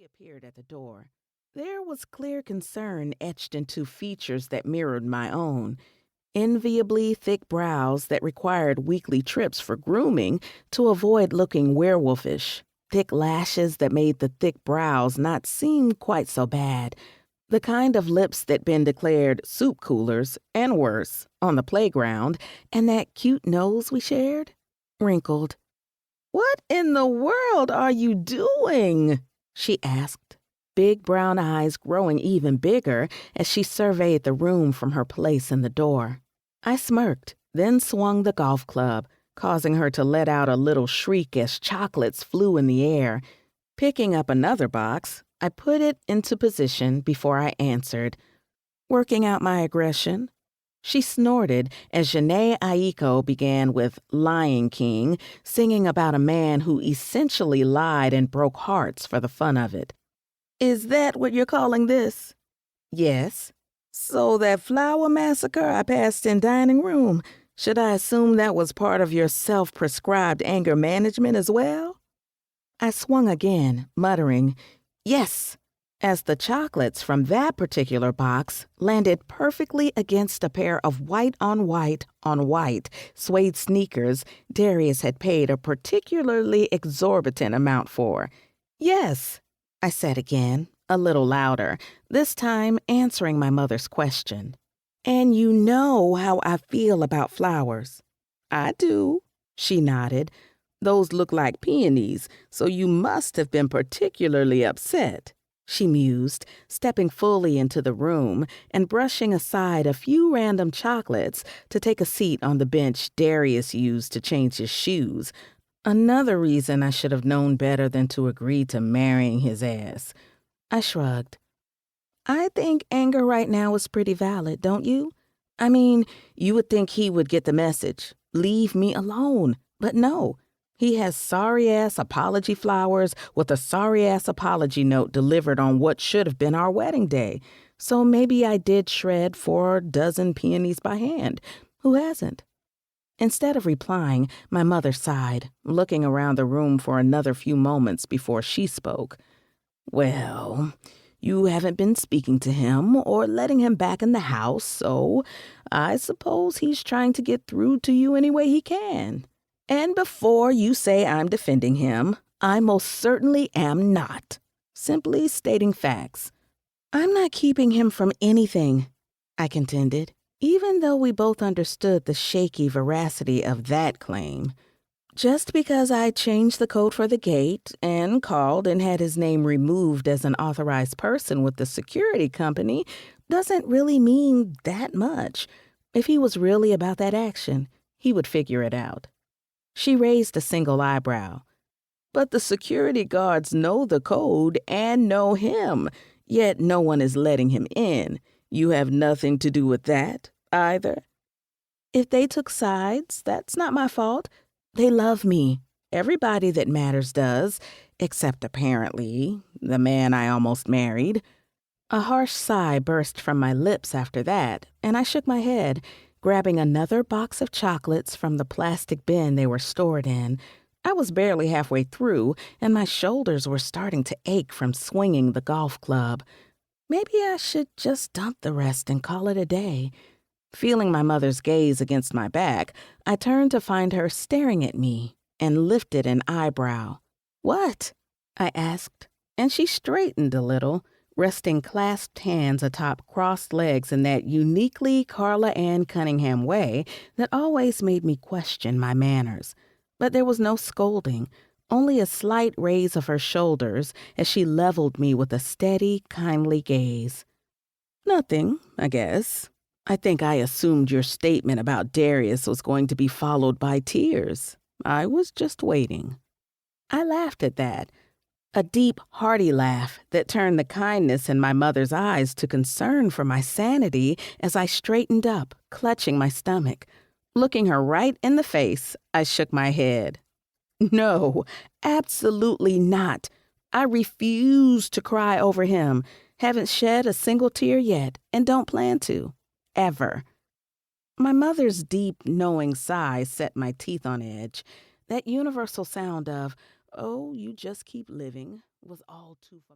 appeared at the door. There was clear concern etched into features that mirrored my own. Enviably thick brows that required weekly trips for grooming to avoid looking werewolfish. Thick lashes that made the thick brows not seem quite so bad. The kind of lips that been declared soup coolers, and worse, on the playground, and that cute nose we shared, wrinkled. "What in the world are you doing?" she asked, big brown eyes growing even bigger as she surveyed the room from her place in the door. I smirked, then swung the golf club, causing her to let out a little shriek as chocolates flew in the air. Picking up another box, I put it into position before I answered, working out my aggression. She snorted as Janae Aiko began with Lion King, singing about a man who essentially lied and broke hearts for the fun of it. "Is that what you're calling this?" "Yes." "So that flower massacre I passed in dining room, should I assume that was part of your self-prescribed anger management as well?" I swung again, muttering, "Yes," as the chocolates from that particular box landed perfectly against a pair of white suede sneakers Darius had paid a particularly exorbitant amount for. "Yes," I said again, a little louder, this time answering my mother's question. "And you know how I feel about flowers." "I do," she nodded. "Those look like peonies, so you must have been particularly upset," she mused, stepping fully into the room and brushing aside a few random chocolates to take a seat on the bench Darius used to change his shoes. Another reason I should have known better than to agree to marrying his ass. I shrugged. "I think anger right now is pretty valid, don't you? I mean, you would think he would get the message. Leave me alone. But no. He has sorry-ass apology flowers with a sorry-ass apology note delivered on what should have been our wedding day. So maybe I did shred 4 dozen peonies by hand. Who hasn't?" Instead of replying, my mother sighed, looking around the room for another few moments before she spoke. "Well, you haven't been speaking to him or letting him back in the house, so I suppose he's trying to get through to you any way he can. And before you say I'm defending him, I most certainly am not. Simply stating facts. I'm not keeping him from anything," I contended, even though we both understood the shaky veracity of that claim. "Just because I changed the code for the gate and called and had his name removed as an authorized person with the security company doesn't really mean that much. If he was really about that action, he would figure it out." She raised a single eyebrow. "But the security guards know the code and know him, yet no one is letting him in. You have nothing to do with that, either." "If they took sides, that's not my fault. They love me. Everybody that matters does, except apparently the man I almost married." A harsh sigh burst from my lips after that, and I shook my head, grabbing another box of chocolates from the plastic bin they were stored in. I was barely halfway through, and my shoulders were starting to ache from swinging the golf club. Maybe I should just dump the rest and call it a day. Feeling my mother's gaze against my back, I turned to find her staring at me and lifted an eyebrow. "What?" I asked, and she straightened a little, resting clasped hands atop crossed legs in that uniquely Carla Ann Cunningham way that always made me question my manners. But there was no scolding, only a slight raise of her shoulders as she leveled me with a steady, kindly gaze. "Nothing, I guess. I think I assumed your statement about Darius was going to be followed by tears. I was just waiting." I laughed at that. A deep, hearty laugh that turned the kindness in my mother's eyes to concern for my sanity as I straightened up, clutching my stomach. Looking her right in the face, I shook my head. "No, absolutely not. I refuse to cry over him. Haven't shed a single tear yet, and don't plan to. Ever." My mother's deep, knowing sigh set my teeth on edge. That universal sound of, "Oh, you just keep living," was all too familiar.